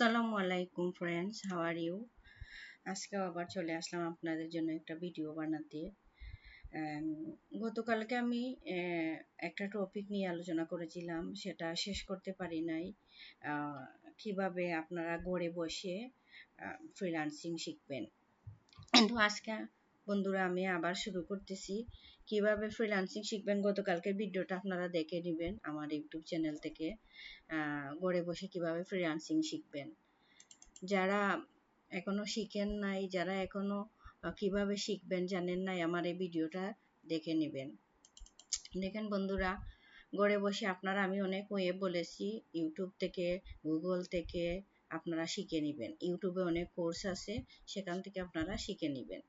আসসালামু আলাইকুম friends, how are you? আজকে আবার চলে আসলাম আপনাদের জন্য একটা ভিডিও বানাতে। গতকালকে আমি একটা টপিক নিয়ে আলোচনা করেছিলাম, সেটা শেষ করতে পারি নাই। কিভাবে আপনারা ঘরে বসে ফ্রিল্যান্সিং শিখবেন। কিন্তু আজকে বন্ধুরা আমি আবার শুরু করতেছি কিভাবে ফ্রিল্যান্সিং শিখবেন। গতকালকের ভিডিওটা আপনারা দেখে নেবেন আমার ইউটিউব চ্যানেল থেকে। ঘরে বসে কিভাবে ফ্রিল্যান্সিং শিখবেন, যারা এখনো শিখেন নাই, যারা এখনো কিভাবে শিখবেন জানেন নাই, আমার এই ভিডিওটা দেখে নেবেন। দেখেন বন্ধুরা, ঘরে বসে আপনারা, আমি অনেক ওয়েব বলেছি, ইউটিউব থেকে, গুগল থেকে আপনারা শিখে নেবেন। ইউটিউবে অনেক কোর্স আছে, সেখান থেকে আপনারা শিখে নেবেন।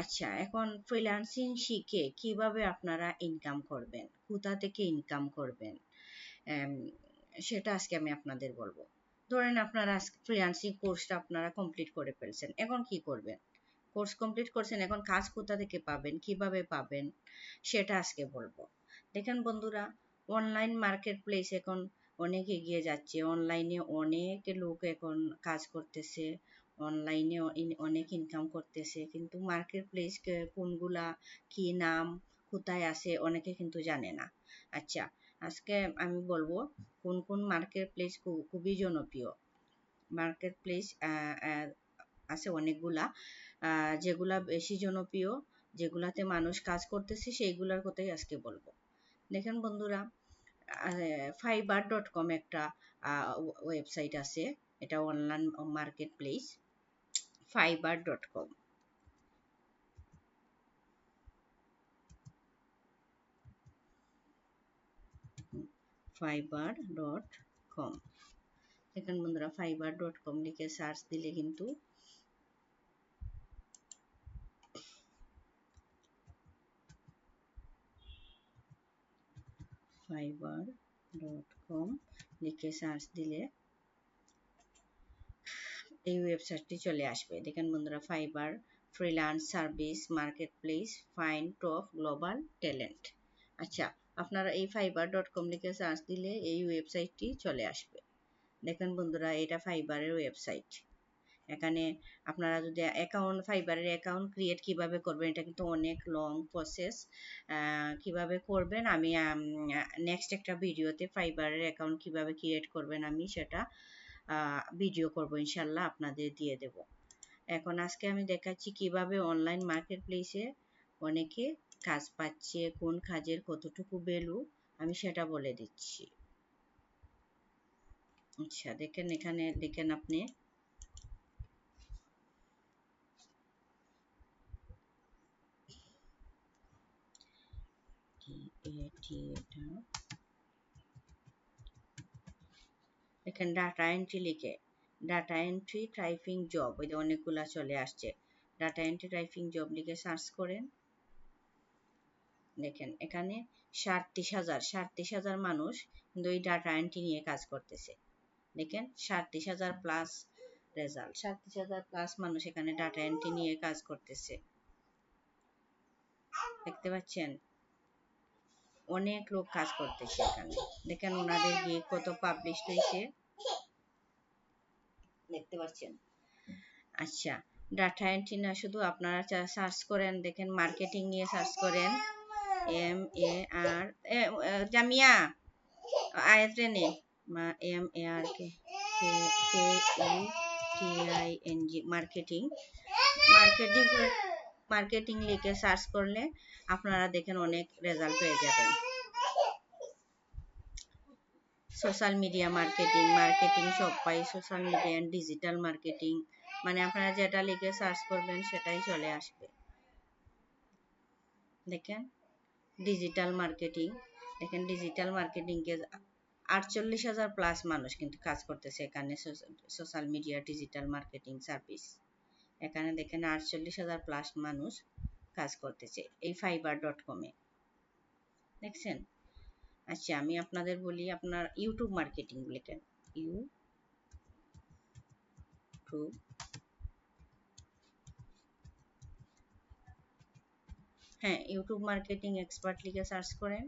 আচ্ছা, এখন ফ্রিল্যান্সিং শিখে কিভাবে আপনারা ইনকাম করবেন, কোথা থেকে ইনকাম করবেন, সেটা আজকে আমি আপনাদের বলবো। ধরেন আপনারা ফ্রিল্যান্সিং কোর্সটা আপনারা কমপ্লিট করে ফেলছেন, এখন কি করবেন? কোর্স কমপ্লিট করছেন, এখন কাজ কোথা থেকে পাবেন, কিভাবে পাবেন, সেটা আজকে বলবো। দেখেন বন্ধুরা, অনলাইন মার্কেট প্লেস এখন অনেক এগিয়ে যাচ্ছে। অনলাইনে অনেক লোক এখন কাজ করতেছে, অনলাইনে অনেক ইনকাম করতেছে, কিন্তু মার্কেট প্লেস কোনগুলা, কি নাম, কোথায় আছে, অনেকে কিন্তু জানে না। আচ্ছা, আজকে আমি বলবো কোন কোন মার্কেট প্লেস খুবই জনপ্রিয়। মার্কেট প্লেস আছে অনেকগুলা, যেগুলা বেশি জনপ্রিয়, যেগুলাতে মানুষ কাজ করতেছে, সেইগুলার কথাই আজকে বলবো। দেখেন বন্ধুরা, fiverr.com একটা ওয়েবসাইট আছে, এটা online market place. fiverr.com, fiverr.com। দেখেন বন্ধুরা, fiverr.com লিখে সার্চ দিলে কিন্তু fiverr.com লিখে সার্চ দিলে এই ওয়েবসাইটটি চলে আসবে। দেখেন বন্ধুরা, fibre freelance service market place, find top global talent. আচ্ছা, আপনারা এই fiverr.com লিখে সার্চ দিলে এই ওয়েবসাইটটি চলে আসবে। দেখেন বন্ধুরা, এটা ফাইবারের ওয়েবসাইট। এখানে আপনারা যদি ফাইবারের অ্যাকাউন্ট ক্রিয়েট কিভাবে করবেন, এটা কিন্তু অনেক লং প্রসেস। কিভাবে করবেন আমি নেক্সট একটা ভিডিওতে ফাইবারের অ্যাকাউন্ট কিভাবে ক্রিয়েট করবেন আমি সেটা ভিডিও করব, ইনশাল্লাহ আপনাদের দিয়ে দেব। এখন আজকে আমি দেখাচ্ছি কিভাবে অনলাইন মার্কেট প্লেসে অনেকে কাজ পাচ্ছে, কোন কাজের কতটুকু ভ্যালু, আমি সেটা বলে দিচ্ছি। আচ্ছা, দেখেন এখানে দেখেন আপনি, এখানে ডাটা এন্ট্রি লিখে, ডাটা এন্ট্রি টাইপিং জব, ওই অনেকগুলা চলে আসছে। ডাটা এন্ট্রি টাইপিং জব লিখে সার্চ করেন। দেখেন এখানে 37,000 মানুষ কিন্তু ওই ডাটা এন্ট্রি নিয়ে কাজ করতেছে। দেখেন 37,000 প্লাস রেজাল্ট, 37,000 প্লাস মানুষ এখানে ডাটা এন্ট্রি নিয়ে কাজ করতেছে। দেখতে পাচ্ছেন, অনেক লোক কাজ করতেছে এখানে। দেখেন ওনাদের গিয়ে কত পাবলিশ হয়েছে, দেখতে পাচ্ছেন। আচ্ছা, ডাটা এন্ট্রি না, শুধু আপনারা সার্চ করেন, দেখেন মার্কেটিং নিয়ে সার্চ করেন, MAR জামিয়া আয়াতরেনে MARKETING মার্কেটিং। মার্কেটিং লিখে সার্চ করলে আপনারা দেখেন অনেক রেজাল্ট পেয়ে যাবেন। সোশ্যাল মিডিয়া মার্কেটিং, মার্কেটিং সব পাই, social media and digital marketing, মানে আপনারা যেটা লিখে সার্চ করবেন সেটাই চলে আসবে। দেখেন ডিজিটাল মার্কেটিং, দেখেন ডিজিটাল মার্কেটিং কে 48,000 প্লাস মানুষ কিন্তু কাজ করতেছে এখানে, social media digital marketing service. এখানে দেখেন 48,000 প্লাস মানুষ কাজ করতেছে এই fiverr.com এ, দেখছেন। আচ্ছা, আমি আপনাদের বলি, আপনার ইউটিউব মার্কেটিং লিখেন, ইউটিউব, হ্যাঁ ইউটিউব মার্কেটিং এক্সপার্ট লিখে সার্চ করেন।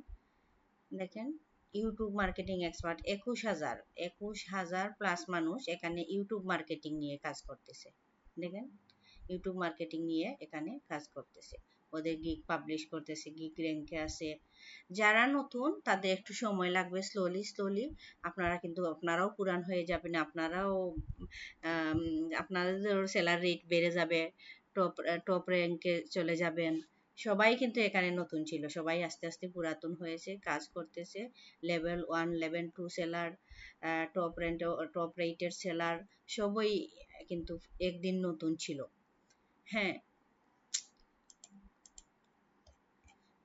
দেখেন ইউটিউব মার্কেটিং এক্সপার্ট 21,000 প্লাস মানুষ এখানে ইউটিউব মার্কেটিং নিয়ে কাজ করতেছে। দেখেন, ইউটিউব মার্কেটিং নিয়ে এখানে কাজ করতেছে, ওদের গিগ পাবলিশ করতেছে, গিগ র্যাঙ্কে আছে। যারা নতুন তাদের একটু সময় লাগবে, স্লোলি আপনারাও পুরান হয়ে যাবেন, আপনাদের সেলার রেট বেড়ে যাবে, টপ টপ র্যাঙ্কে চলে যাবেন। সবাই কিন্তু এখানে নতুন ছিল, সবাই আস্তে আস্তে পুরাতন হয়েছে, কাজ করতেছে। লেভেল 1, লেভেল 2 সেলার, টপ রেটের সেলার সবই কিন্তু একদিন নতুন ছিল। হ্যাঁ,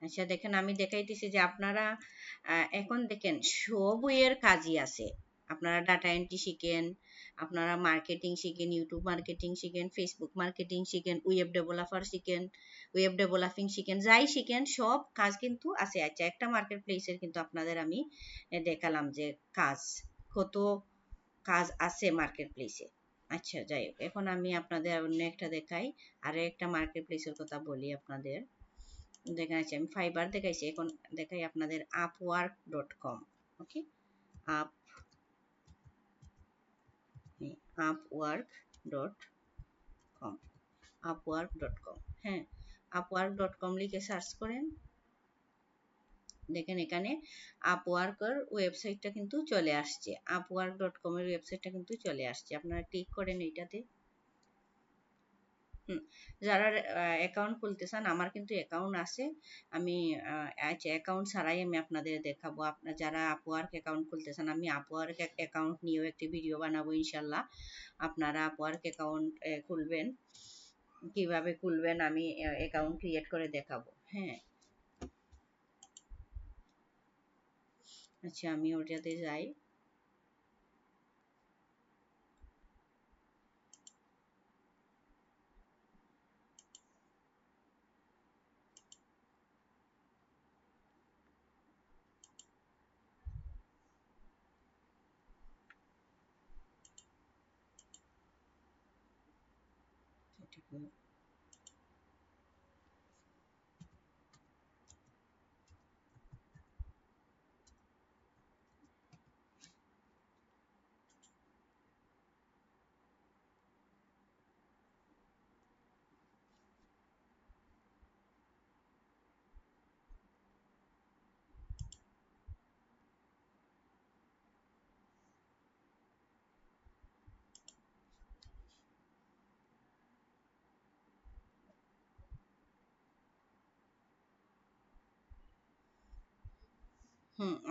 আচ্ছা দেখেন, আমি দেখাইতেছি যে আপনারা এখন দেখেন সব বইয়ের কাজই আছে। আপনারা ডাটা এন্ট্রি শিখেন, আপনারা মার্কেটিং শিখেন, ইউটিউব মার্কেটিং শিখেন, ফেসবুক মার্কেটিং শিখেন, ওয়েব ডেভেলপিং শিখেন, যাই শিখেন সব কাজ কিন্তু আছে। আচ্ছা, একটা মার্কেট প্লেসের কিন্তু আপনাদের আমি দেখালাম যে কত কাজ আছে মার্কেট প্লেসে। আচ্ছা যাই হোক, এখন আমি আপনাদের অন্য একটা দেখাই, আরো একটা মার্কেট প্লেসের কথা বলি আপনাদের। দেখাচ্ছি, আমি ফাইবার দেখাইছি, এখন দেখাই আপনাদের upwork.com। ওকে, আপ upwork.com, upwork.com। হ্যাঁ, upwork.com লিখে সার্চ করেন, দেখেন এখানে আপওয়ার্কের ওয়েবসাইটটা কিন্তু চলে আসছে, upwork.com এর ওয়েবসাইটটা কিন্তু চলে আসছে। আপনারা ক্লিক করেন এইটাতে। যারা অ্যাকাউন্ট খুলতে চান, আমার কিন্তু অ্যাকাউন্ট আছে, আমি আচ্ছা অ্যাকাউন্ট ছাড়াই আমি আপনাদের দেখাবো। আপনার যারা আপওয়ার্ক অ্যাকাউন্ট খুলতে চান, আমি আপওয়ার্ক অ্যাকাউন্ট নিয়েও একটি ভিডিও বানাবো ইনশাল্লাহ। আপনারা আপওয়ার্ক অ্যাকাউন্ট খুলবেন, কিভাবে খুলবেন আমি অ্যাকাউন্ট ক্রিয়েট করে দেখাবো। হ্যাঁ, আচ্ছা আমি ওটাতে যাই।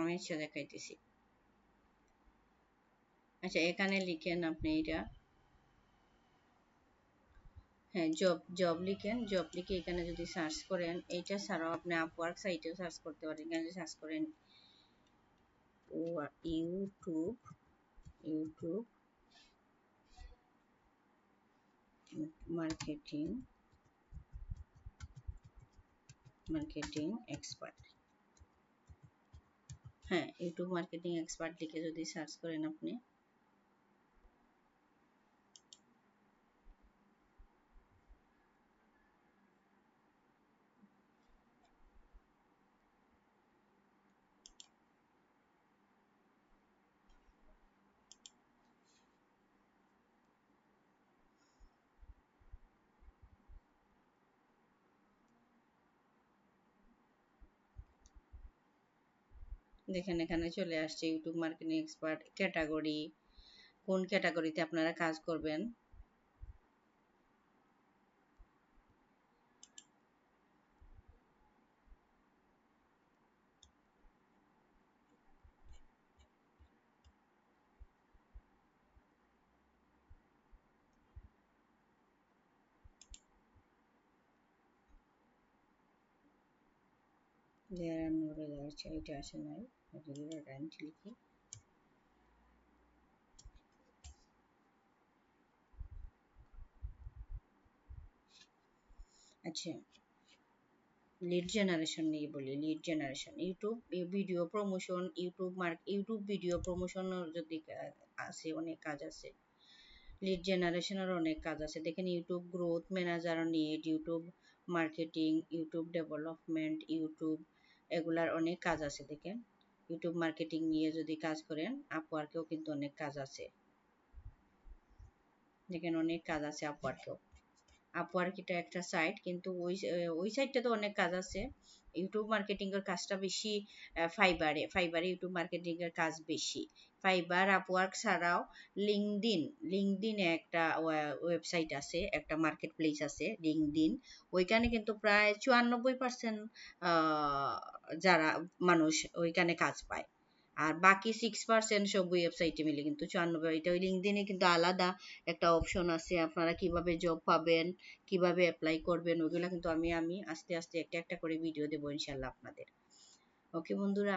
আমি আচ্ছা দেখাইতেছি। আচ্ছা এখানে লিখেন আপনি এটা, হ্যাঁ জব লিখেন, জব লিখে এখানে যদি সার্চ করেন, এইটা ছাড়াও আপনি আপওয়ার্ক সাইটেও সার্চ করতে পারেন। এখানে সার্চ করেন YouTube, YouTube marketing, marketing expert. হ্যাঁ, ইউটিউব মার্কেটিং এক্সপার্ট লিখে যদি সার্চ করেন আপনি, দেখেন এখানে চলে আসছে ইউটিউব মার্কেটিং এক্সপার্ট ক্যাটাগরি, কোন ক্যাটাগরিতে আপনারা কাজ করবেন। এটা আসে নাই, লিখি। আচ্ছা, লিড জেনারেশন নিয়ে বলি। Lead generation, YouTube video promotion, YouTube video promotion যদি আছে, অনেক কাজ আছে। লিড জেনারেশনের অনেক কাজ আছে, দেখেন YouTube growth manager need, YouTube marketing, YouTube development, YouTube, এগুলার অনেক কাজ আছে দেখেন। ইউটিউব মার্কেটিং নিয়ে যদি কাজ করেন, আপওয়ার্কেও কিন্তু অনেক কাজ আছে। দেখেন অনেক কাজ আছে আপওয়ার্কেও। আপওয়ার্ক এটা একটা সাইট, কিন্তু ওই সাইটটা তো অনেক কাজ আছে। ইউটিউব মার্কেটিং এর কাজটা বেশি ফাইবারে ইউটিউব মার্কেটিং এর কাজ বেশি। ফাইবার আপওয়ার্ক ছাড়াও লিঙ্কডিনে একটা ওয়েবসাইট আছে, একটা মার্কেট প্লেস আছে লিঙ্কডিন। ওইখানে কিন্তু প্রায় 94% যারা মানুষ ওইখানে কাজ পায়। আর বাকি 6% সব ওয়েবসাইটে মিলে কিন্তু 94। এটা ওই লিঙ্কডিনে কিন্তু আলাদা একটা অপশন আছে, আপনারা কিভাবে জব পাবেন, কিভাবে অ্যাপ্লাই করবেন, ওগুলা কিন্তু আমি আস্তে আস্তে একটা একটা করে ভিডিও দেবো ইনশাল্লাহ আপনাদের। ওকে বন্ধুরা,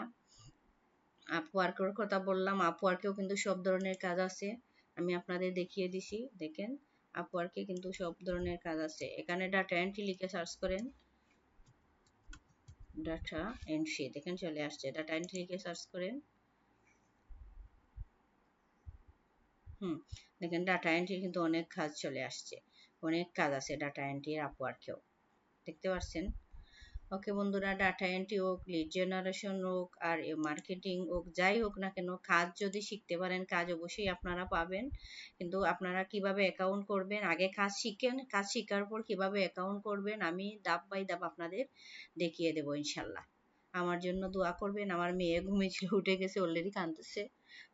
আপওয়ার্কের কথা বললাম, আপওয়ার্কেও কিন্তু সব ধরনের কাজ আছে, আমি আপনাদের দেখিয়ে দিছি। দেখেন আপওয়ার্কে কিন্তু সব ধরনের কাজ আছে। এখানে ডাটা এন্ট্রি লিখে সার্চ করেন, ডাটা এন্ট্রি দেখেন চলে আসছে। ডাটা এন্ট্রি লিখে সার্চ করেন, দেখেন ডাটা এন্ট্রি কিন্তু অনেক কাজ চলে আসছে, অনেক কাজ আছে ডাটা এন্ট্রির আপওয়ার্কেও, দেখতে পাচ্ছেন। ওকে বন্ধুরা, ডাটা এন্ট্রি হোক, লিড জেনারেশন হোক, আর মার্কেটিং হোক, যাই হোক না কেন, কাজ যদি শিখতে পারেন কাজ অবশ্যই আপনারা পাবেন। কিন্তু আপনারা কিভাবে অ্যাকাউন্ট করবেন, আগে কাজ শিখেন, কাজ শিখার পর কিভাবে অ্যাকাউন্ট করবেন আমি ধাপ বাই ধাপ আপনাদের দেখিয়ে দেবো ইনশাল্লাহ। আমার জন্য দোয়া করবেন। আমার মেয়ে ঘুমিয়েছিল, উঠে গেছে, অলরেডি কাঁদতেছে।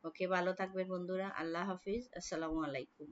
ওকে, ভালো থাকবেন বন্ধুরা। আল্লাহ হাফিজ, আসসালামু আলাইকুম।